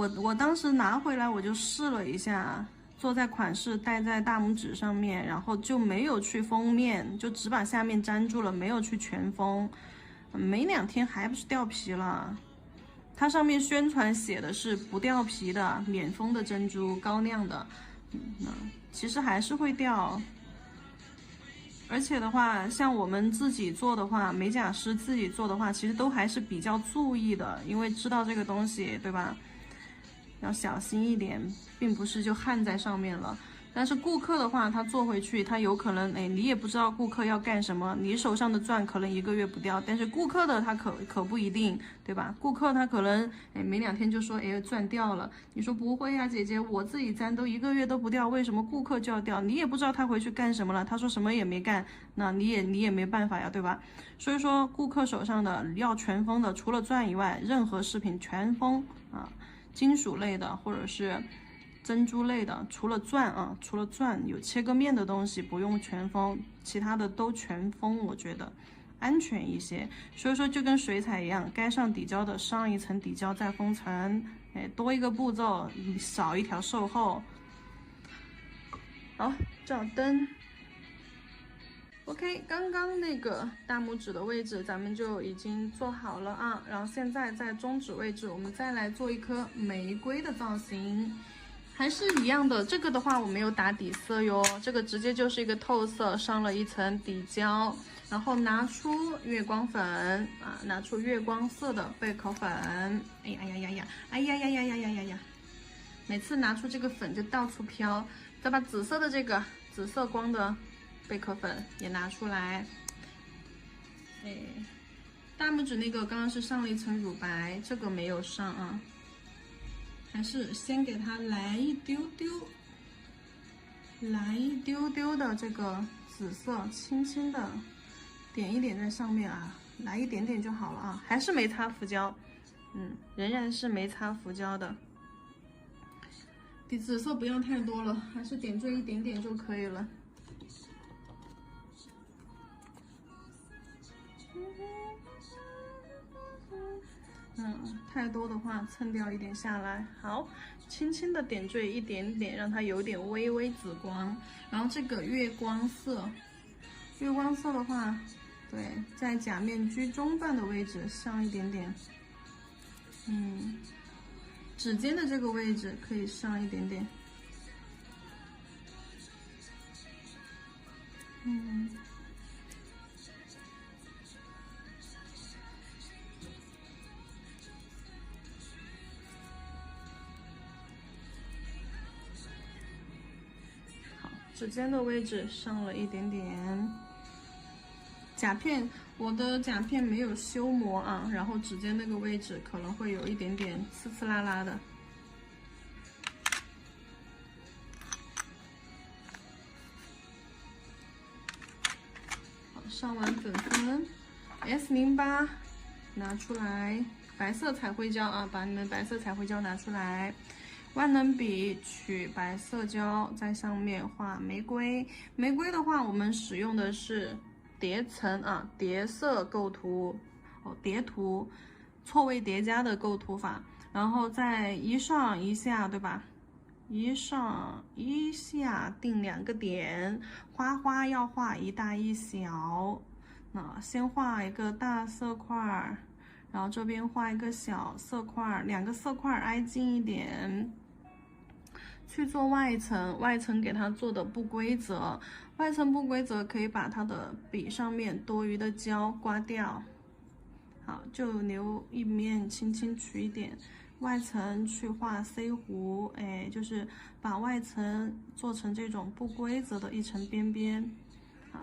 我当时拿回来我就试了一下，做在款式戴在大拇指上面，然后就没有去封面，就只把下面粘住了，没有去全封，没2天还不是掉皮了。它上面宣传写的是不掉皮的免封的珍珠，高亮的，其实还是会掉。而且的话，像我们自己做的话，美甲师自己做的话，其实都还是比较注意的，因为知道这个东西，对吧？要小心一点，并不是就焊在上面了。但是顾客的话，他做回去，他有可能，你也不知道顾客要干什么，你手上的钻可能1个月不掉，但是顾客的他可不一定，对吧？顾客他可能，没2天就说，钻掉了。你说不会呀，姐姐，我自己粘都1个月都不掉，为什么顾客就要掉？你也不知道他回去干什么了，他说什么也没干，那你也没办法呀，对吧？所以说，顾客手上的要全封的，除了钻以外，任何饰品全封啊，金属类的或者是珍珠类的，除了钻有切割面的东西不用全封，其他的都全封，我觉得安全一些。所以说就跟水彩一样，该上底胶的上一层底胶再封层，多一个步骤，少一条售后。好，照灯。OK， 刚刚那个大拇指的位置咱们就已经做好了啊，然后现在在中指位置，我们再来做一颗玫瑰的造型。还是一样的，这个的话我没有打底色哟，这个直接就是一个透色，上了一层底胶，然后拿出月光粉啊，拿出月光色的贝壳粉，哎呀呀呀呀，哎呀呀呀呀呀呀呀，每次拿出这个粉就到处飘，再把紫色的这个紫色光的贝壳粉也拿出来，大拇指那个刚刚是上了一层乳白，这个没有上啊。还是先给它来一丢丢的这个紫色，轻轻的点一点在上面啊，来一点点就好了啊，还是没擦浮胶，仍然是没擦浮胶的。紫色不要太多了，还是点缀一点点就可以了。太多的话蹭掉一点下来。好，轻轻的点缀一点点，让它有点微微紫光。然后这个月光色的话，对，在甲面居中段的位置上一点点。指尖的这个位置可以上一点点。指尖的位置上了一点点。甲片，我的甲片没有修磨啊，然后指尖那个位置可能会有一点点刺刺啦啦的。好，上完粉粉 S08 拿出来，白色彩绘胶啊，把你们白色彩绘胶拿出来。万能笔取白色胶，在上面画玫瑰。玫瑰的话，我们使用的是叠层啊，叠色构图叠涂，错位叠加的构图法。然后再一上一下，对吧？一上一下定2个点，花花要画一大一小。那先画一个大色块，然后这边画一个小色块，2个色块挨近一点。去做外层，外层给它做的不规则，外层不规则可以把它的笔上面多余的胶刮掉。好，就留一面，轻轻取一点。外层去画 C 弧，就是把外层做成这种不规则的一层边边。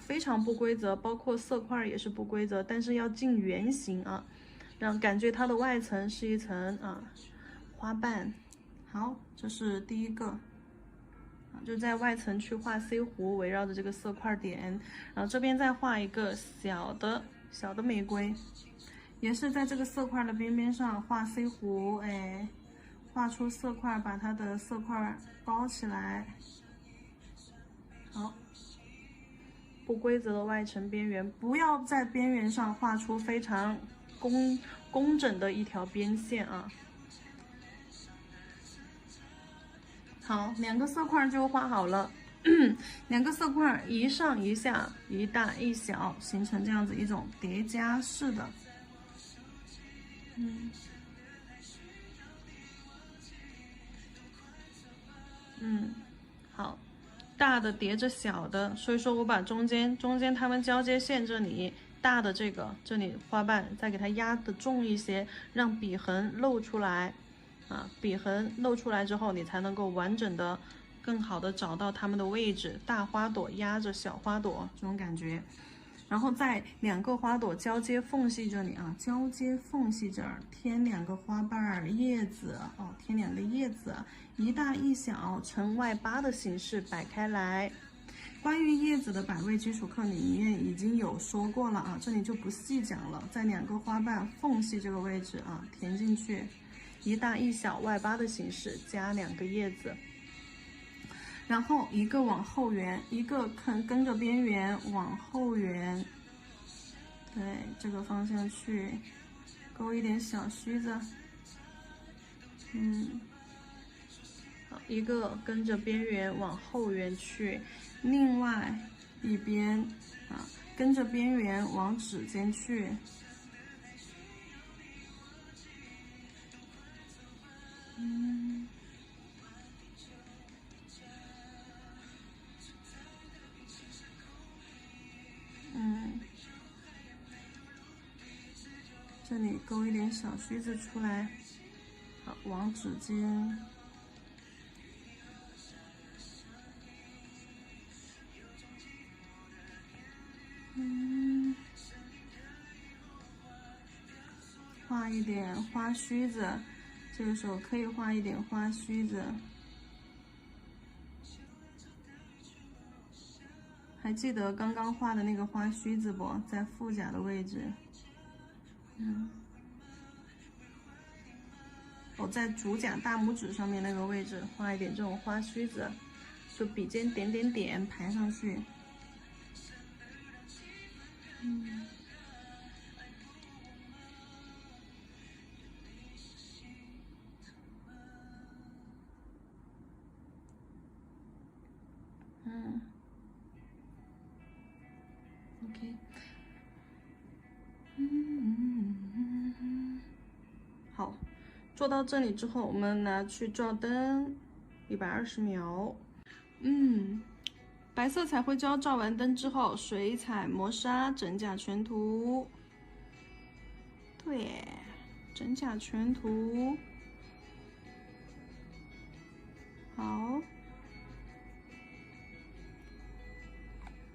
非常不规则，包括色块也是不规则，但是要进圆形啊，让感觉它的外层是一层花瓣。好，这是第一个，就在外层去画 C 弧，围绕着这个色块点，然后这边再画一个小的玫瑰，也是在这个色块的边边上画 C 弧，画出色块，把它的色块包起来。好，不规则的外层边缘，不要在边缘上画出非常工整的一条边线啊。好，2个色块就画好了。2个色块一上一下，一大一小，形成这样子一种叠加式的。好，大的叠着小的，所以说我把中间它们交接线这里大的这里花瓣再给它压的重一些，让笔痕露出来啊，笔痕露出来之后，你才能够完整的、更好的找到它们的位置。大花朵压着小花朵这种感觉。然后在2个花朵交接缝隙这里啊，交接缝隙这儿添2个花瓣叶子哦，添2个叶子，一大一小，呈外八的形式摆开来。关于叶子的摆位基础课里面已经有说过了啊，这里就不细讲了。在2个花瓣缝隙这个位置啊，填进去，一大一小外八的形式，加2个叶子。然后一个往后圆，一个跟着边缘往后圆，对，这个方向去，勾一点小须子，好，一个跟着边缘往后圆去，另外一边啊，跟着边缘往指尖去。这里勾一点小须子出来，好，往指尖，画一点花须子，这个时候可以画一点花须子。还记得刚刚画的那个花须子不？在腹甲的位置。我在足甲大拇指上面那个位置画一点这种花须子，就笔尖点点点排上去。OK。好，做到这里之后，我们拿去照灯，120秒。白色彩绘胶照完灯之后，水彩磨砂整甲全涂。对，整甲全涂。好，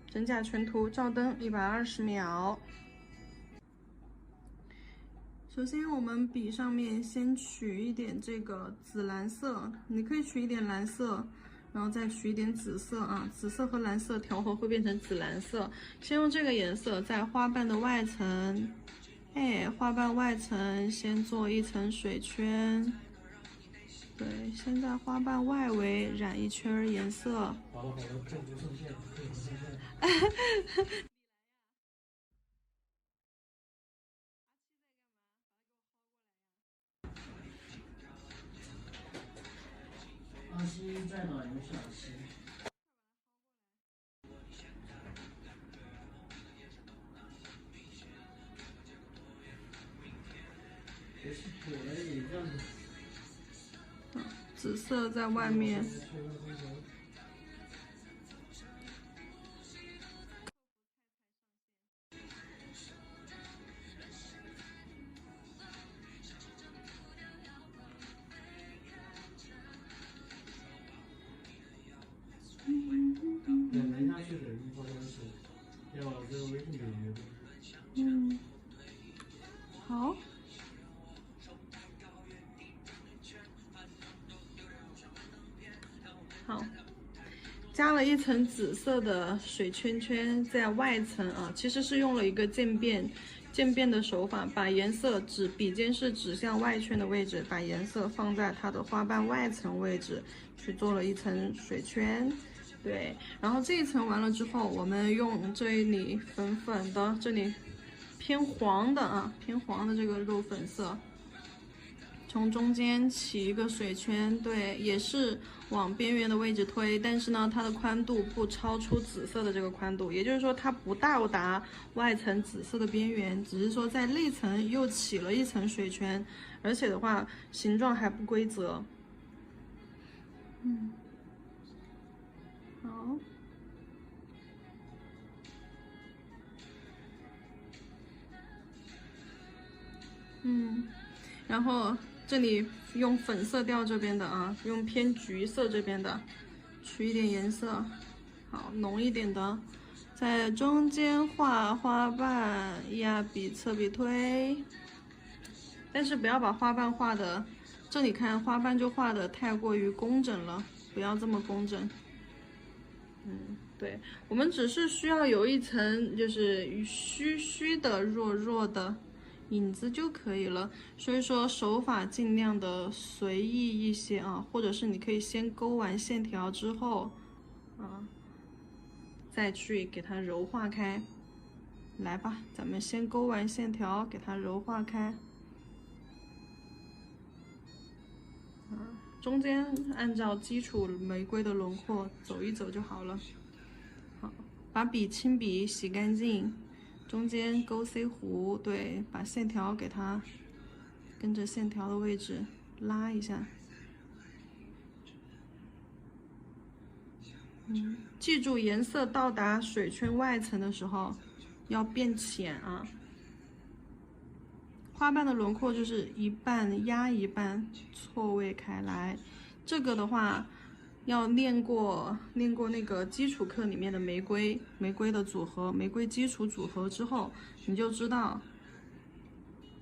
整甲全涂，照灯120秒。首先，我们笔上面先取一点这个紫蓝色，你可以取一点蓝色，然后再取一点紫色啊，紫色和蓝色调和会变成紫蓝色。先用这个颜色在花瓣的外层，花瓣外层先做一层水圈，对，先在花瓣外围染一圈颜色。好了，这不剩线，这不剩线。阿西在哪？有小西。紫色在外面。没下去的地方是要这个微信点。好。好，加了一层紫色的水圈圈在外层啊，其实是用了一个渐变的手法，把颜色笔尖是指向外圈的位置，把颜色放在它的花瓣外层位置去做了一层水圈。对，然后这一层完了之后，我们用这里粉粉的，这里偏黄的啊，偏黄的这个肉粉色，从中间起一个水圈，对，也是往边缘的位置推，但是呢，它的宽度不超出紫色的这个宽度，也就是说它不到达外层紫色的边缘，只是说在内层又起了一层水圈，而且的话形状还不规则。好。然后这里用粉色调这边的啊，用偏橘色这边的，取一点颜色，好浓一点的，在中间画花瓣，压笔侧笔推，但是不要把花瓣画的，这里看花瓣就画的太过于工整了，不要这么工整。对，我们只是需要有一层就是虚虚的、弱弱的影子就可以了。所以说手法尽量的随意一些啊，或者是你可以先勾完线条之后，再去给它柔化开。来吧，咱们先勾完线条，给它柔化开。中间按照基础玫瑰的轮廓走一走就好了。好，把笔轻笔洗干净，中间勾 C 弧，对，把线条给它跟着线条的位置拉一下。记住颜色到达水圈外层的时候要变浅啊。花瓣的轮廓就是一半压一半，错位开来。这个的话要练过那个基础课里面的玫瑰的组合，玫瑰基础组合之后，你就知道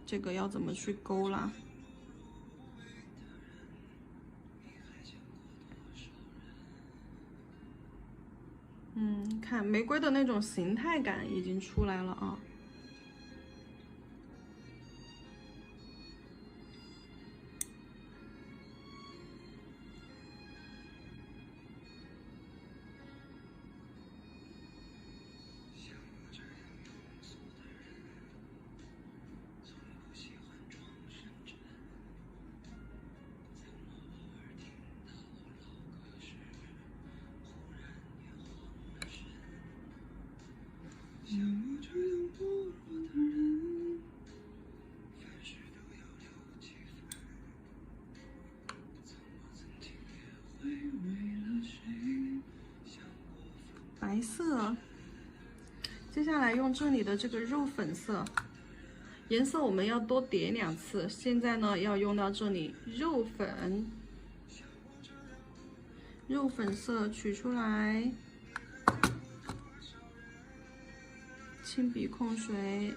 这个要怎么去勾啦。看玫瑰的那种形态感已经出来了啊。白色，接下来用这里的这个肉粉色，颜色我们要多叠2次。现在呢，要用到这里肉粉，肉粉色取出来，轻笔控水。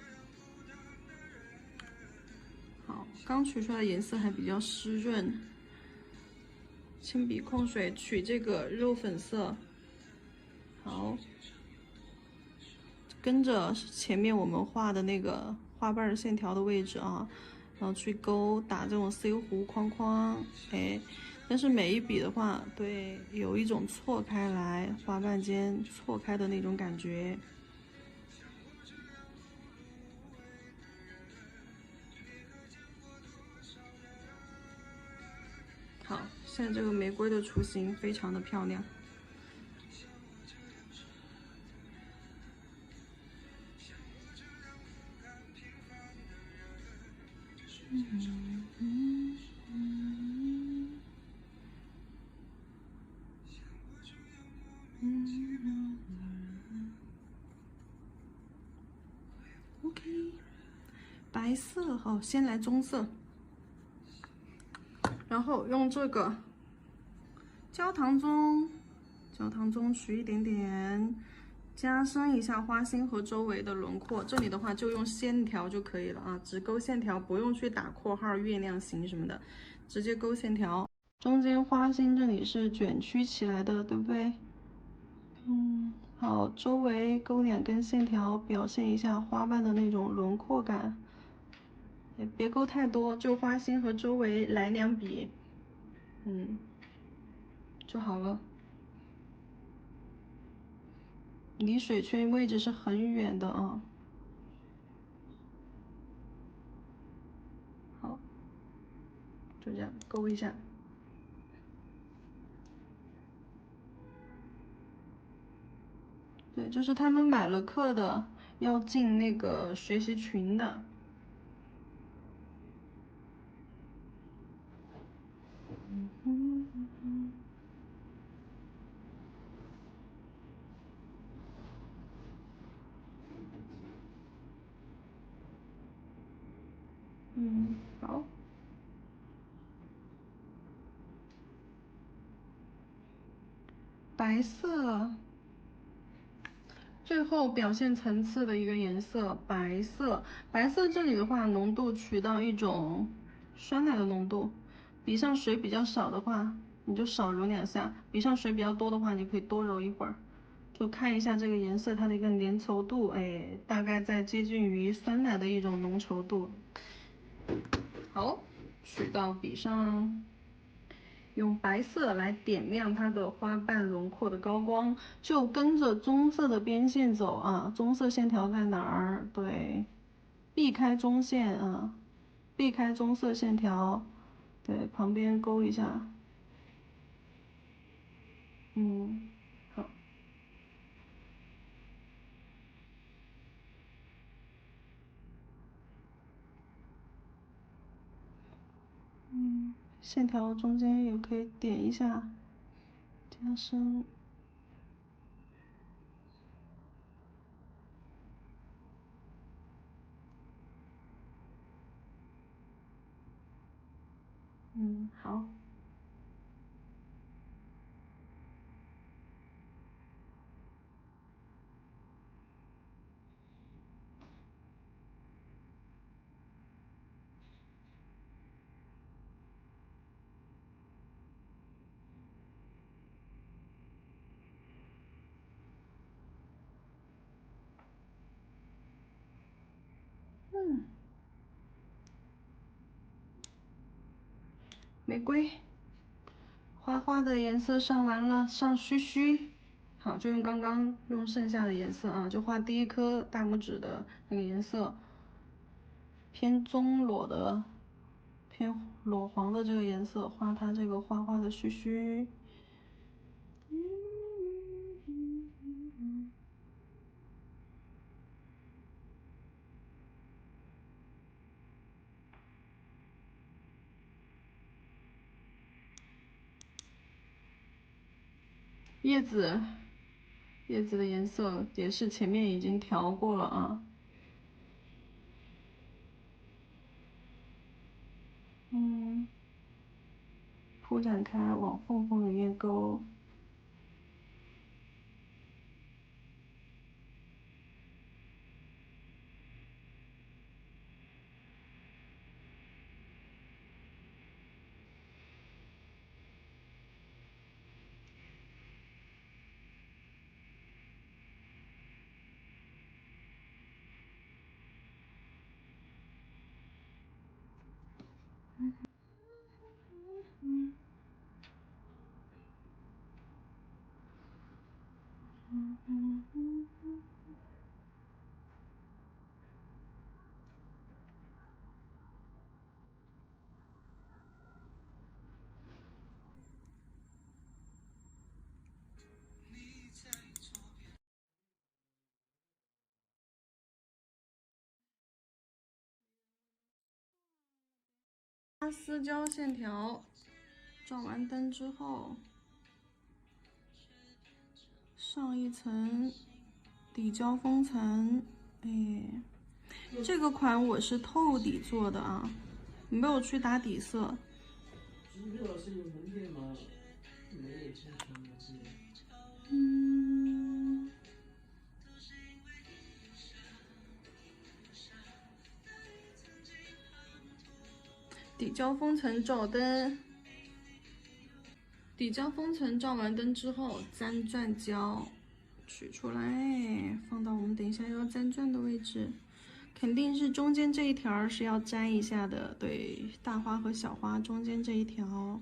好，刚取出来的颜色还比较湿润，轻笔控水取这个肉粉色。好，跟着前面我们画的那个花瓣线条的位置啊，然后去勾打这种 C 弧框框，哎，但是每一笔的话，对，有一种错开来，花瓣间错开的那种感觉。好，现在这个玫瑰的雏形非常的漂亮。OK， 白色好，先来棕色，然后用这个焦糖棕取一点点，加深一下花心和周围的轮廓。这里的话就用线条就可以了啊，只勾线条，不用去打括号、月亮形什么的，直接勾线条。中间花心这里是卷曲起来的，对不对？好，周围勾2根线条，表现一下花瓣的那种轮廓感。也别勾太多，就花心和周围来2笔，就好了。离水圈位置是很远的啊。好，就这样勾一下。对，这是他们买了课的，要进那个学习群的。好。白色，最后表现层次的一个颜色，白色。白色这里的话，浓度取到一种酸奶的浓度，笔上水比较少的话，你就少揉2下；笔上水比较多的话，你可以多揉一会儿。就看一下这个颜色它的一个粘稠度，哎，大概在接近于酸奶的一种浓稠度。好，取到笔上。用白色来点亮它的花瓣轮廓的高光，就跟着棕色的边线走啊。棕色线条在哪儿？对，避开中线啊，避开棕色线条，对，旁边勾一下。好。线条中间也可以点一下，加深。好。玫瑰，花花的颜色上完了，上须须。好，就用刚刚用剩下的颜色啊，就画第一颗大拇指的那个颜色，偏棕裸的，偏裸黄的这个颜色，画它这个花花的须须。叶子，叶子的颜色也是前面已经调过了啊。铺展开，往缝缝里面勾。丝胶线条，照完灯之后，上一层底胶封层。哎，这个款我是透底做的啊，没有去打底色。刘老师有门店吗？没有进城门店。底胶封层照灯，底胶封层照完灯之后，粘钻胶取出来，放到我们等一下要粘钻的位置。肯定是中间这一条是要粘一下的，对，大花和小花中间这一条。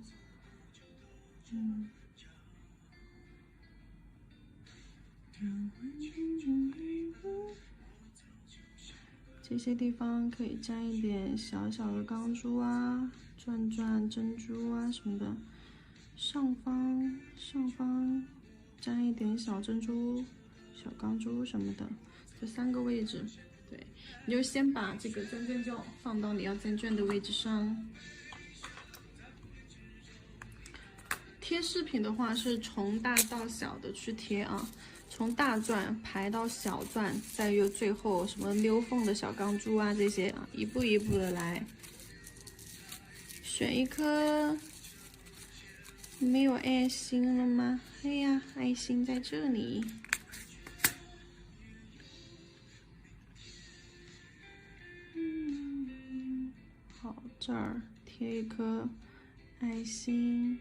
这些地方可以粘一点小小的钢珠啊，转转珍珠啊什么的，上方粘一点小珍珠、小钢珠什么的，这3个位置。对，你就先把这个增卷胶放到你要增卷的位置上。贴饰品的话是从大到小的去贴啊，从大钻排到小钻，再有最后什么溜缝的小钢珠啊这些啊，一步一步的来。选一颗没有爱心了吗？哎呀，爱心在这里。好，这儿贴一颗爱心。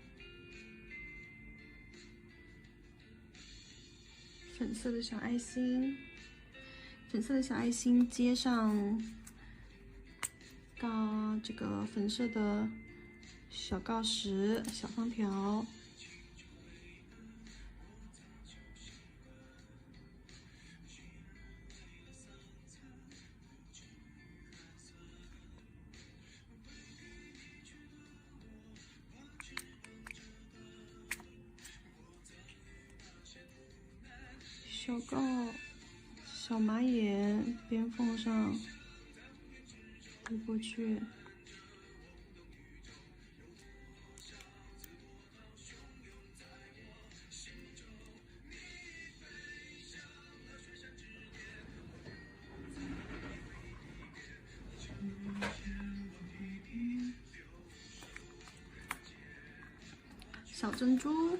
粉色的小爱心，粉色的小爱心接上这个粉色的小锆石、小方条。小锆、小马眼边缝上递过去，小珍珠。